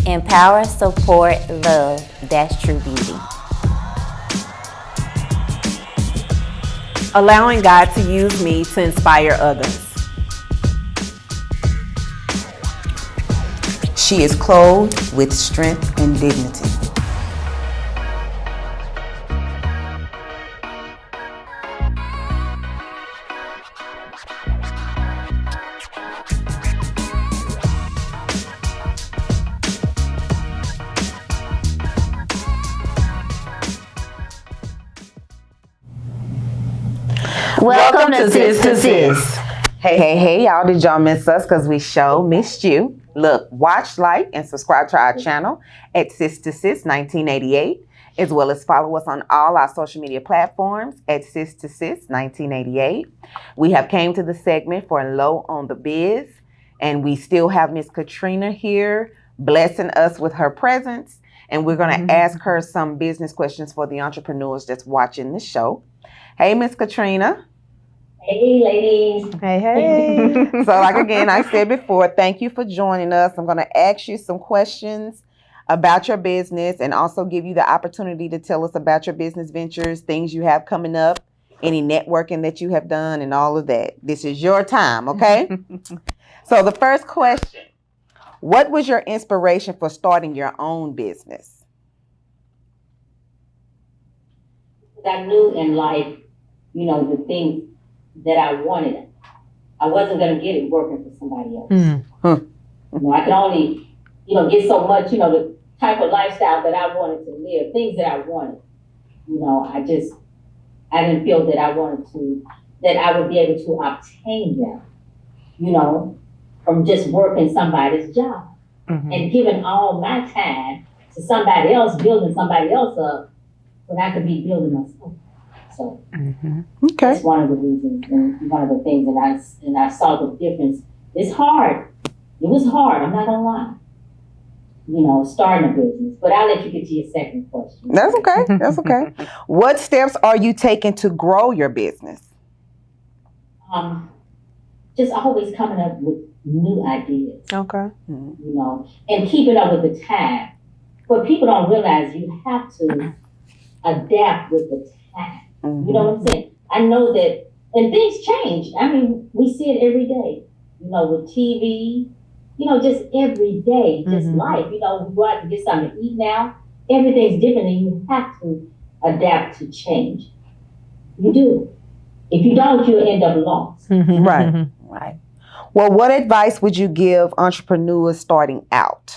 Empower, support, love. That's true beauty. Allowing God to use me to inspire others. She is clothed with strength and dignity. Welcome to Sis To Sis. Hey, y'all. Did y'all miss us? Because we missed you. Look, watch, like, and subscribe to our channel at Sis To Sis 1988, as well as follow us on all our social media platforms at Sis To Sis 1988. We have came to the segment for Low on the Biz, and we still have Miss Katrina here blessing us with her presence, and we're going to ask her some business questions for the entrepreneurs that's watching this show. Hey, Miss Katrina. Hey, ladies. Hey. So like again, I said before, thank you for joining us. I'm going to ask you some questions about your business and also give you the opportunity to tell us about your business ventures, things you have coming up, any networking that you have done and all of that. This is your time, okay? So the first question, what was your inspiration for starting your own business? I knew in life, the things that I wanted, I wasn't going to get it working for somebody else. I could only, get so much, the type of lifestyle that I wanted to live, things that I wanted. I didn't feel that that I would be able to obtain them, from just working somebody's job and giving all my time to somebody else, building somebody else up, when I could be building myself. So Okay. that's one of the reasons and one of the things that I saw the difference. It's hard. It was hard, I'm not gonna lie. Starting a business. But I'll let you get to your second question. That's okay. That's okay. What steps are you taking to grow your business? Just always coming up with new ideas. Okay. And keeping up with the time. What people don't realize, you have to adapt with the time. You know what I'm saying? I know that, and things change. I mean, we see it every day, with TV, just every day, just life. We go out to get something to eat now. Everything's different and you have to adapt to change. You do. If you don't, you'll end up lost. Right. Right. Well, what advice would you give entrepreneurs starting out?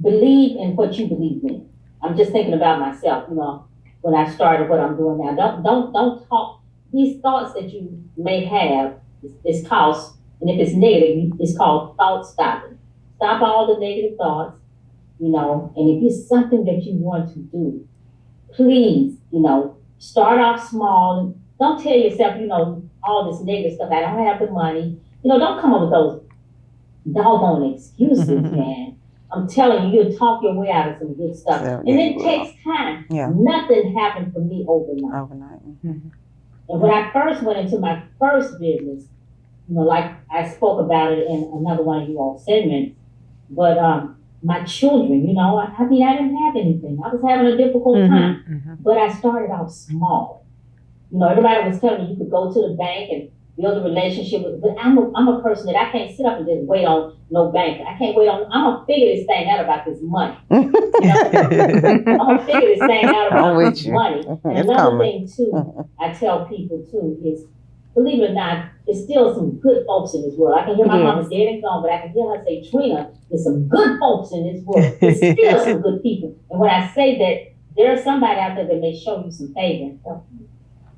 Believe in what you believe in. I'm just thinking about myself, when I started what I'm doing now. Don't talk. These thoughts that you may have is called, and if it's negative, it's called thought stopping. Stop all the negative thoughts, and if it's something that you want to do, please, start off small. Don't tell yourself, all this negative stuff. I don't have the money. Don't come up with those doggone excuses, man. I'm telling you, you'll talk your way out of some good stuff. And it takes time. Yeah. Nothing happened for me overnight. And when I first went into my first business, like I spoke about it in another one of you all segments, but my children, I didn't have anything. I was having a difficult time. But I started off small. Everybody was telling me you could go to the bank and build a relationship with, but I'm a person that I can't sit up and just wait on no bank. I can't wait on, I'm going to figure this thing out about this money. I'm going to figure this thing out about this money. And another thing too, I tell people too, is believe it or not, there's still some good folks in this world. I can hear my mama dead and gone, but I can hear her say, Trina, there's some good folks in this world. There's still some good people. And when I say that, there's somebody out there that may show you some favor and help you.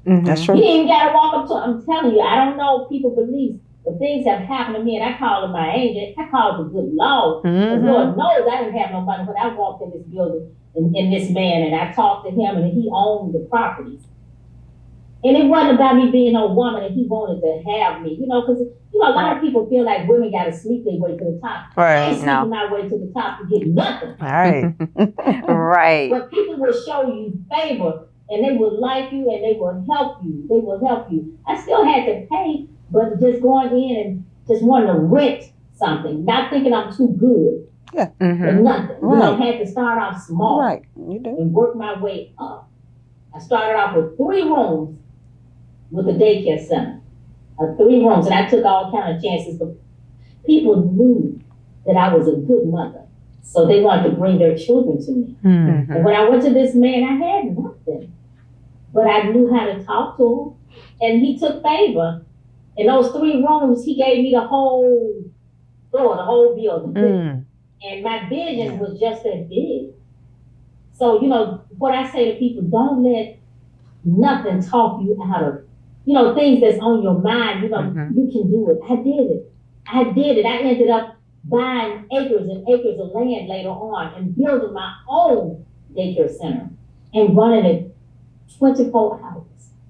That's true. You ain't even got to walk up to, I'm telling you, I don't know people believe, but things have happened to me and I call it my angel. I call it the good Lord. Because Lord knows I didn't have no money when I walked in this building and this man and I talked to him and he owned the properties. And it wasn't about me being a woman and he wanted to have me, because, a lot of people feel like women got to sleep their way to the top. Right. I ain't sleeping my way to the top to get nothing. All right. Right. But people will show you favor and they will like you and they will help you. They will help you. I still had to pay, but just going in just wanting to rent something, not thinking I'm too good for nothing. You know, had to start off small and work my way up. I started off with 3 rooms with a daycare center, 3 rooms, and I took all kind of chances. But people knew that I was a good mother, so they wanted to bring their children to me. And when I went to this man, I had nothing, but I knew how to talk to him, and he took favor. In those 3 rooms, he gave me the whole floor, the whole building, and my vision was just that big. So, you know, what I say to people, don't let nothing talk you out of, you know, things that's on your mind. You know, you can do it. I did it. I ended up buying acres and acres of land later on and building my own daycare center and running it 24 hours.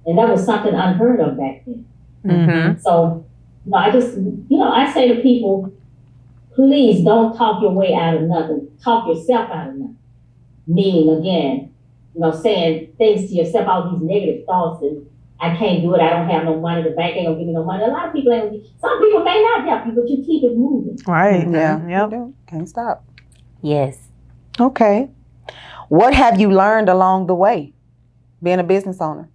And that was something unheard of back then. So, you know, I just, you know, I say to people, please don't talk your way out of nothing. Talk yourself out of nothing. Meaning, again, you know, saying things to yourself, all these negative thoughts, and I can't do it, I don't have no money, the bank ain't gonna give me no money. A lot of people ain't gonna give, some people may not help you, but you keep it moving. Right. Yeah. Can't stop. Yes. Okay. What have you learned along the way being a business owner?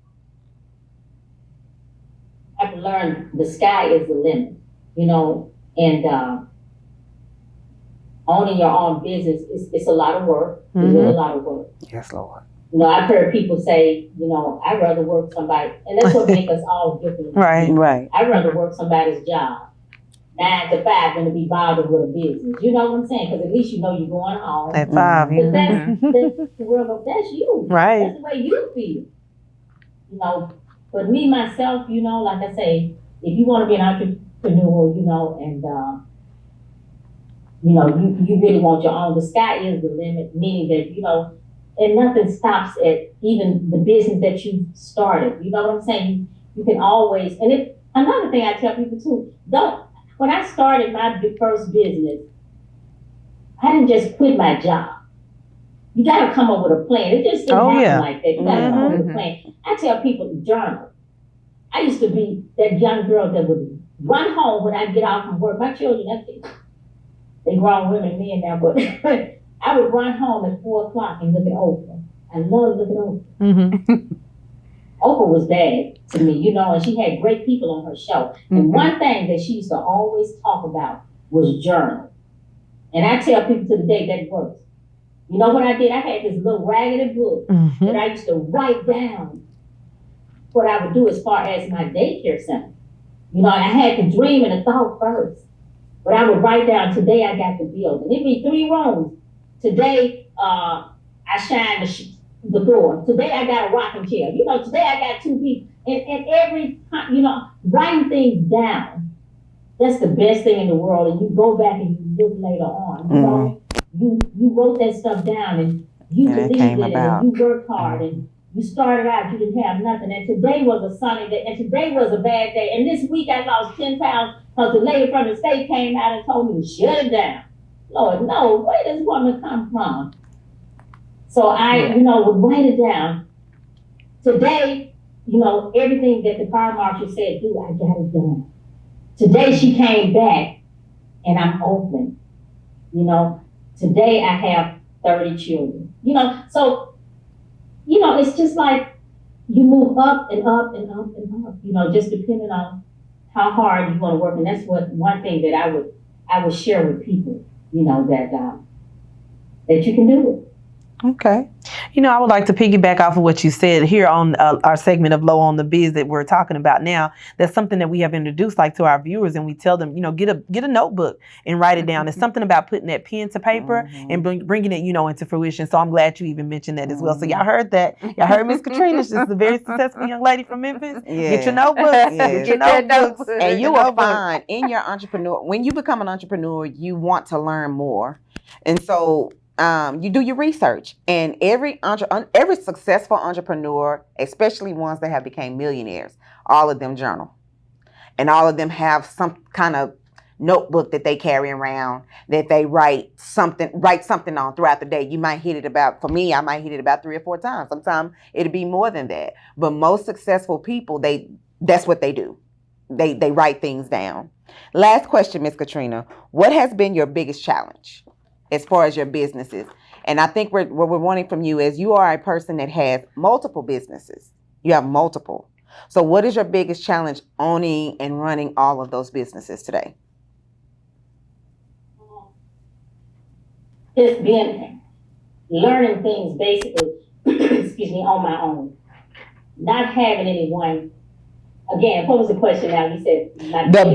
I've learned the sky is the limit, you know, and owning your own business, it's a lot of work. It's a lot of work. Yes, Lord. You know, I've heard people say, you know, I'd rather work somebody, and that's what makes us all different. Right. I'd rather work somebody's job, 9 to 5, than to be bothered with a business. You know what I'm saying? Because at least you know you're going home. At 5, But that's the world of, that's you. Right. That's the way you feel. You know, but me, myself, you know, like I say, if you want to be an entrepreneur, you know, and, you know, you really want your own, the sky is the limit, meaning that, you know, and nothing stops at even the business that you started. You know what I'm saying? You can always, and if another thing I tell people too, when I started my first business, I didn't just quit my job. You gotta come up with a plan. It just didn't happen like that. You gotta come up with a plan. I tell people, journal. I used to be that young girl that would run home when I get off from work. My children, they grown women, men now, but I would run home at 4 o'clock and look at Oprah. I love looking at Oprah. Oprah was bad to me, you know, and she had great people on her show. And one thing that she used to always talk about was journal. And I tell people to the day that works. You know what I did? I had this little raggedy book that I used to write down what I would do as far as my daycare center. You know, I had to dream and a thought first. But I would write down, today I got the building. It'd be 3 rooms. Today, I shine the door. Today I got a rocking chair. You know, today I got 2 people. And every time, you know, writing things down, that's the best thing in the world. And you go back and you look later on. You know, you wrote that stuff down and you believed in it and you worked hard and you started out, you didn't have nothing. And today was a sunny day and today was a bad day. And this week I lost 10 pounds because the lady from the state came out and told me to shut it down. Lord, no, where does this woman come from? So I, you know, would write it down. Today, you know, everything that the fire marshal said, do, I got it done. Today she came back and I'm open. You know, today I have 30 children. You know, so, you know, it's just like you move up and up and up and up, you know, just depending on how hard you want to work. And that's what one thing that I would share with people, you know, that you can do it. Okay. You know, I would like to piggyback off of what you said here on our segment of Low on the Biz that we're talking about now. That's something that we have introduced like to our viewers, and we tell them, you know, get a notebook and write it down. It's something about putting that pen to paper and bringing it, you know, into fruition. So I'm glad you even mentioned that as well. So y'all heard that. Y'all heard Miss Katrina. She's a very successful young lady from Memphis. Get your notebooks. Get your notebooks. And you will find in your entrepreneur, when you become an entrepreneur, you want to learn more. And so you do your research, and every successful entrepreneur, especially ones that have become millionaires, all of them journal, and all of them have some kind of notebook that they carry around that they write something on throughout the day. You might hit it about, for me, I might hit it about 3 or 4 times. Sometimes it'll be more than that. But most successful people, that's what they do. They write things down. Last question, Miss Katrina. What has been your biggest challenge as far as your businesses? And I think what we're wanting from you is you are a person that has multiple businesses. You have multiple. So what is your biggest challenge owning and running all of those businesses today? Just learning things basically, excuse me, on my own. Not having anyone. Again, what was the question now? You said the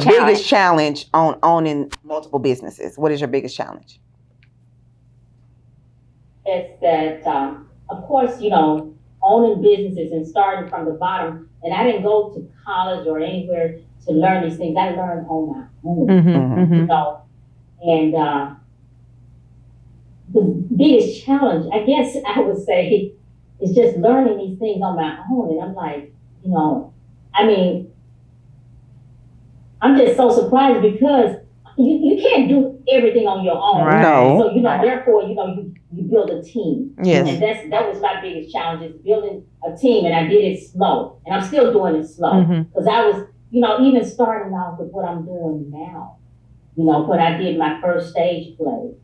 biggest challenge on owning multiple businesses. What is your biggest challenge? It's that, of course, owning businesses and starting from the bottom. And I didn't go to college or anywhere to learn these things. I learned on my own, And the biggest challenge, I guess I would say, is just learning these things on my own. And I'm like, I'm just so surprised because you can't do everything on your own. Right. No. So, therefore, you build a team. Yes. And that was my biggest challenge, is building a team. And I did it slow. And I'm still doing it slow. Because I was, even starting off with what I'm doing now, when I did my first stage play.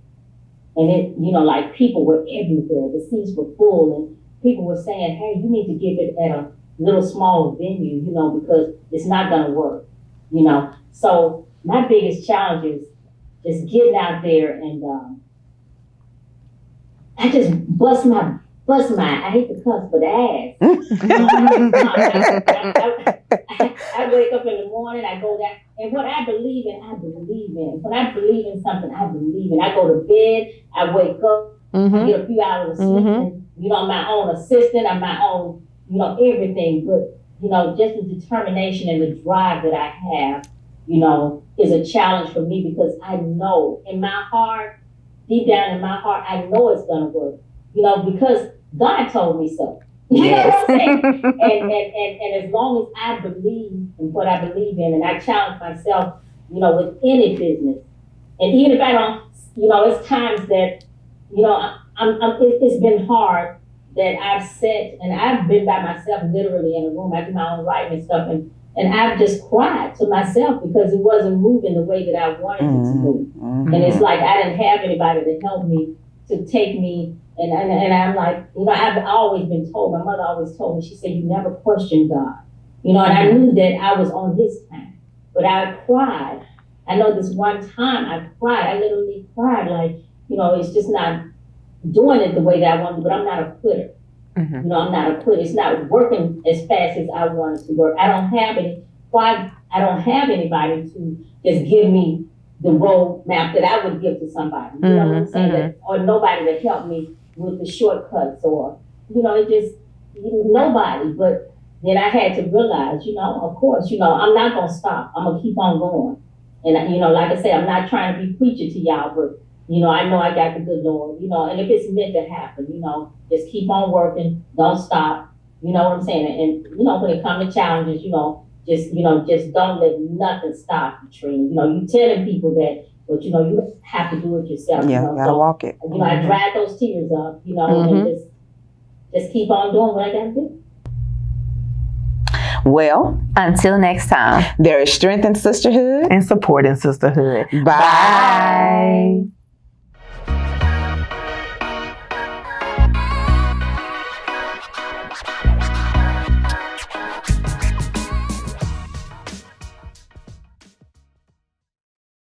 And it, like people were everywhere. The seats were full. And people were saying, hey, you need to give it at a little small venue, because it's not going to work, So my biggest challenge is just getting out there and I just bust my, I hate to cuss, but ass. I wake up in the morning, I go down, and what I believe in, I believe in. When I believe in something, I believe in. I go to bed, I wake up, get a few hours of sleep, and, I'm my own assistant, I'm my own, everything. But, just the determination and the drive that I have, is a challenge for me, because I know in my heart, deep down in my heart, I know it's going to work, because God told me so. You know what I'm saying? And as long as I believe in what I believe in, and I challenge myself, with any business, and even if I don't, it's times that, it's been hard that I've sat and I've been by myself literally in a room. I do my own writing and stuff, and I've just cried to myself because it wasn't moving the way that I wanted it to move. And it's like I didn't have anybody to help me, to take me. And I'm like, I've always been told, my mother always told me, she said, you never question God. And I knew that I was on his time, but I cried. I know this one time I cried, I literally cried, like, it's just not doing it the way that I wanted to, but I'm not a quitter. I'm not a quitter. It's not working as fast as I want it to work. I don't have anybody to just give me the roadmap that I would give to somebody. You know what I'm saying? Or nobody to help me with the shortcuts, or, it just, nobody. But then I had to realize, of course, I'm not going to stop. I'm going to keep on going. And, like I said, I'm not trying to be preacher to y'all, but, I know I got the good Lord, and if it's meant to happen, just keep on working, don't stop, you know what I'm saying? And, when it comes to challenges, just don't let nothing stop you, Trina. You telling people that, but, you have to do it yourself. Yeah, you gotta walk it. I dried those tears up, and just keep on doing what I gotta do. Well, Until next time. there is strength in sisterhood. And support in sisterhood. Bye.